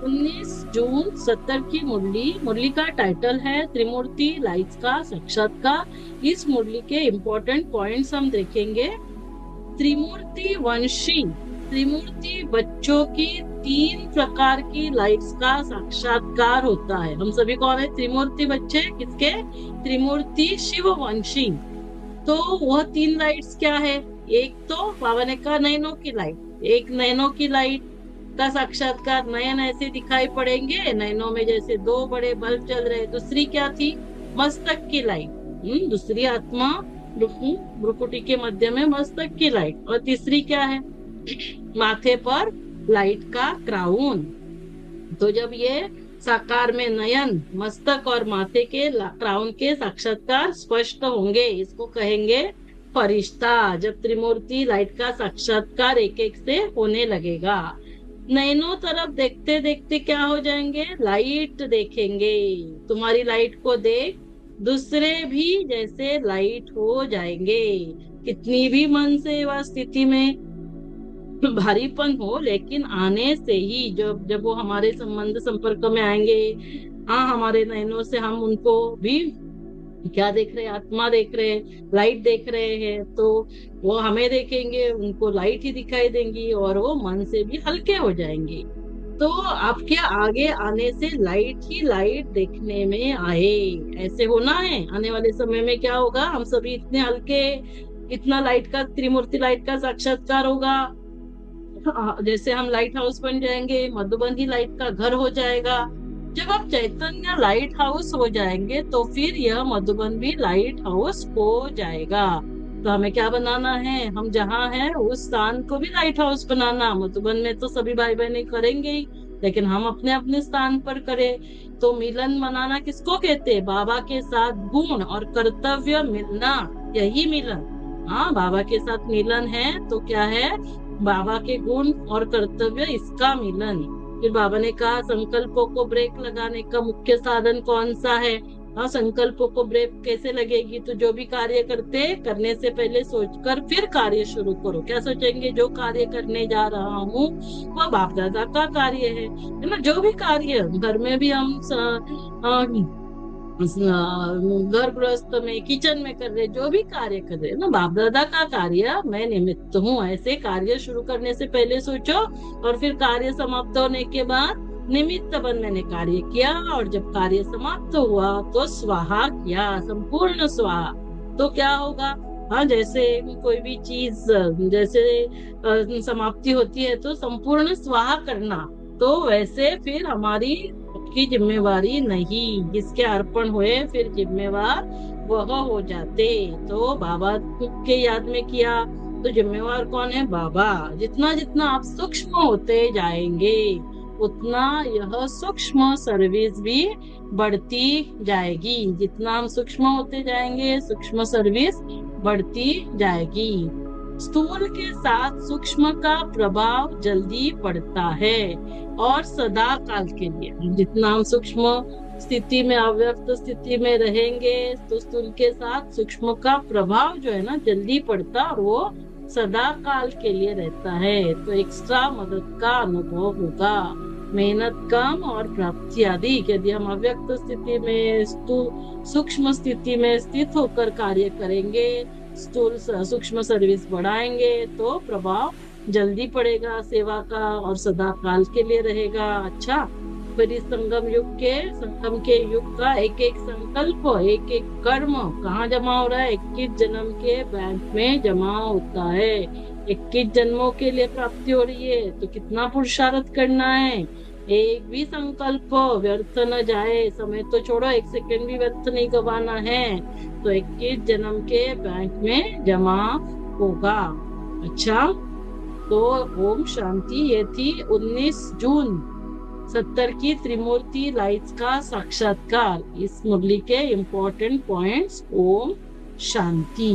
19 जून 70 की मुरली। मुरली का टाइटल है त्रिमूर्ति लाइट्स का साक्षात्कार। इस मुरली के इम्पोर्टेंट पॉइंट्स हम देखेंगे। त्रिमूर्ति वंशी, त्रिमूर्ति बच्चों की 3 प्रकार की लाइट्स का साक्षात्कार होता है। हम सभी कौन है त्रिमूर्ति बच्चे किसके? त्रिमूर्ति शिव वंशी। तो वह 3 लाइट्स क्या है? एक तो बाबा ने कहा नयनों की लाइट, एक नयनों की लाइट का साक्षात्कार, नयन ऐसे दिखाई पड़ेंगे, नयनों में जैसे 2 बड़े बल्ब चल रहे। दूसरी क्या थी? मस्तक की लाइट, दूसरी आत्मा भ्रुकुटी के मध्य में मस्तक की लाइट। और तीसरी क्या है? माथे पर लाइट का क्राउन। तो जब ये साकार में नयन, मस्तक और माथे के क्राउन के साक्षात्कार स्पष्ट होंगे, इसको कहेंगे फरिश्ता। जब त्रिमूर्ति लाइट का साक्षात्कार एक एक से होने लगेगा, नैनों तरफ देखते देखते क्या हो जाएंगे? लाइट देखेंगे। तुम्हारी लाइट को देख दूसरे भी जैसे लाइट हो जाएंगे। कितनी भी मन से वह स्थिति में भारीपन हो, लेकिन आने से ही जब जब वो हमारे संबंध संपर्क में आएंगे, हाँ, हमारे नयनों से हम उनको भी क्या देख रहे हैं? आत्मा देख रहे हैं, लाइट देख रहे हैं। तो वो हमें देखेंगे, उनको लाइट ही दिखाई देंगी और वो मन से भी हल्के हो जाएंगे। तो आपके आगे आने से लाइट ही लाइट देखने में आए, ऐसे होना है। आने वाले समय में क्या होगा? हम सभी इतने हल्के, इतना लाइट का, त्रिमूर्ति लाइट का साक्षात्कार होगा। जैसे हम लाइट हाउस बन जाएंगे, मधुबन ही लाइट का घर हो जाएगा। जब आप चैतन्य लाइट हाउस हो जाएंगे तो फिर यह मधुबन भी लाइट हाउस हो जाएगा। तो हमें क्या बनाना है? हम जहाँ हैं उस स्थान को भी लाइट हाउस बनाना। मधुबन में तो सभी भाई बहन करेंगे ही, लेकिन हम अपने अपने स्थान पर करें। तो मिलन मनाना किसको कहते हैं? बाबा के साथ गुण और कर्तव्य मिलना, यही मिलन। हाँ, बाबा के साथ मिलन है तो क्या है? बाबा के गुण और कर्तव्य, इसका मिलन। फिर बाबा ने कहा संकल्पों को ब्रेक लगाने का मुख्य साधन कौन सा है? हाँ, संकल्पों को ब्रेक कैसे लगेगी? तो जो भी कार्य करने से पहले सोचकर फिर कार्य शुरू करो। क्या सोचेंगे? जो कार्य करने जा रहा हूँ वह बाप दादा का कार्य है ना। जो भी कार्य घर में भी हम घर गृहस्थ में, किचन में कर रहे, जो भी कार्य कर रहे हैं ना, बाप दादा का कार्य, मैं निमित्त हूँ। ऐसे कार्य शुरू करने से पहले सोचो, और फिर कार्य समाप्त होने के बाद निमित्त बन मैंने कार्य किया, और जब कार्य समाप्त हुआ तो स्वाहा किया, संपूर्ण स्वाहा। तो क्या होगा? हाँ, जैसे कोई भी चीज जैसे समाप्ति होती है तो संपूर्ण स्वाहा करना, तो वैसे फिर हमारी की जिम्मेवारी नहीं, जिसके अर्पण हुए फिर जिम्मेवार वह हो जाते। तो बाबा के याद में किया तो जिम्मेवार कौन है? बाबा। जितना जितना आप सूक्ष्म होते जाएंगे उतना यह सूक्ष्म सर्विस भी बढ़ती जाएगी। जितना हम सूक्ष्म होते जाएंगे सूक्ष्म सर्विस बढ़ती जाएगी। स्थूल के साथ सूक्ष्म का प्रभाव जल्दी पड़ता है और सदा काल के लिए। जितना हम सूक्ष्म स्थिति में, अव्यक्त स्थिति में रहेंगे तो स्थूल के साथ सूक्ष्म का प्रभाव जो है ना जल्दी पड़ता, और वो सदा काल के लिए रहता है। तो एक्स्ट्रा मदद का अनुभव होगा, मेहनत कम और प्राप्ति अधिक। यदि हम अव्यक्त स्थिति में, सूक्ष्म स्थिति में स्थित होकर कार्य करेंगे, स्थूल सूक्ष्म सर्विस बढ़ाएंगे तो प्रभाव जल्दी पड़ेगा सेवा का, और सदा काल के लिए रहेगा। अच्छा, फिर इस संगम के युग का एक एक संकल्प, एक एक कर्म कहाँ जमा हो रहा है? 21 जन्म के बैंक में जमा होता है। 21 जन्मों के लिए प्राप्ति हो रही है, तो कितना पुरुषार्थ करना है? एक भी संकल्प व्यर्थ न जाए। समय तो छोड़ो, एक सेकंड भी व्यर्थ नहीं गवाना है। तो 21 जन्म के बैंक में जमा होगा। अच्छा, तो ओम शांति। ये थी 19 जून 70 की त्रिमूर्ति लाइट्स का साक्षात्कार। इस मुरली के इम्पोर्टेंट पॉइंट्स। ओम शांति।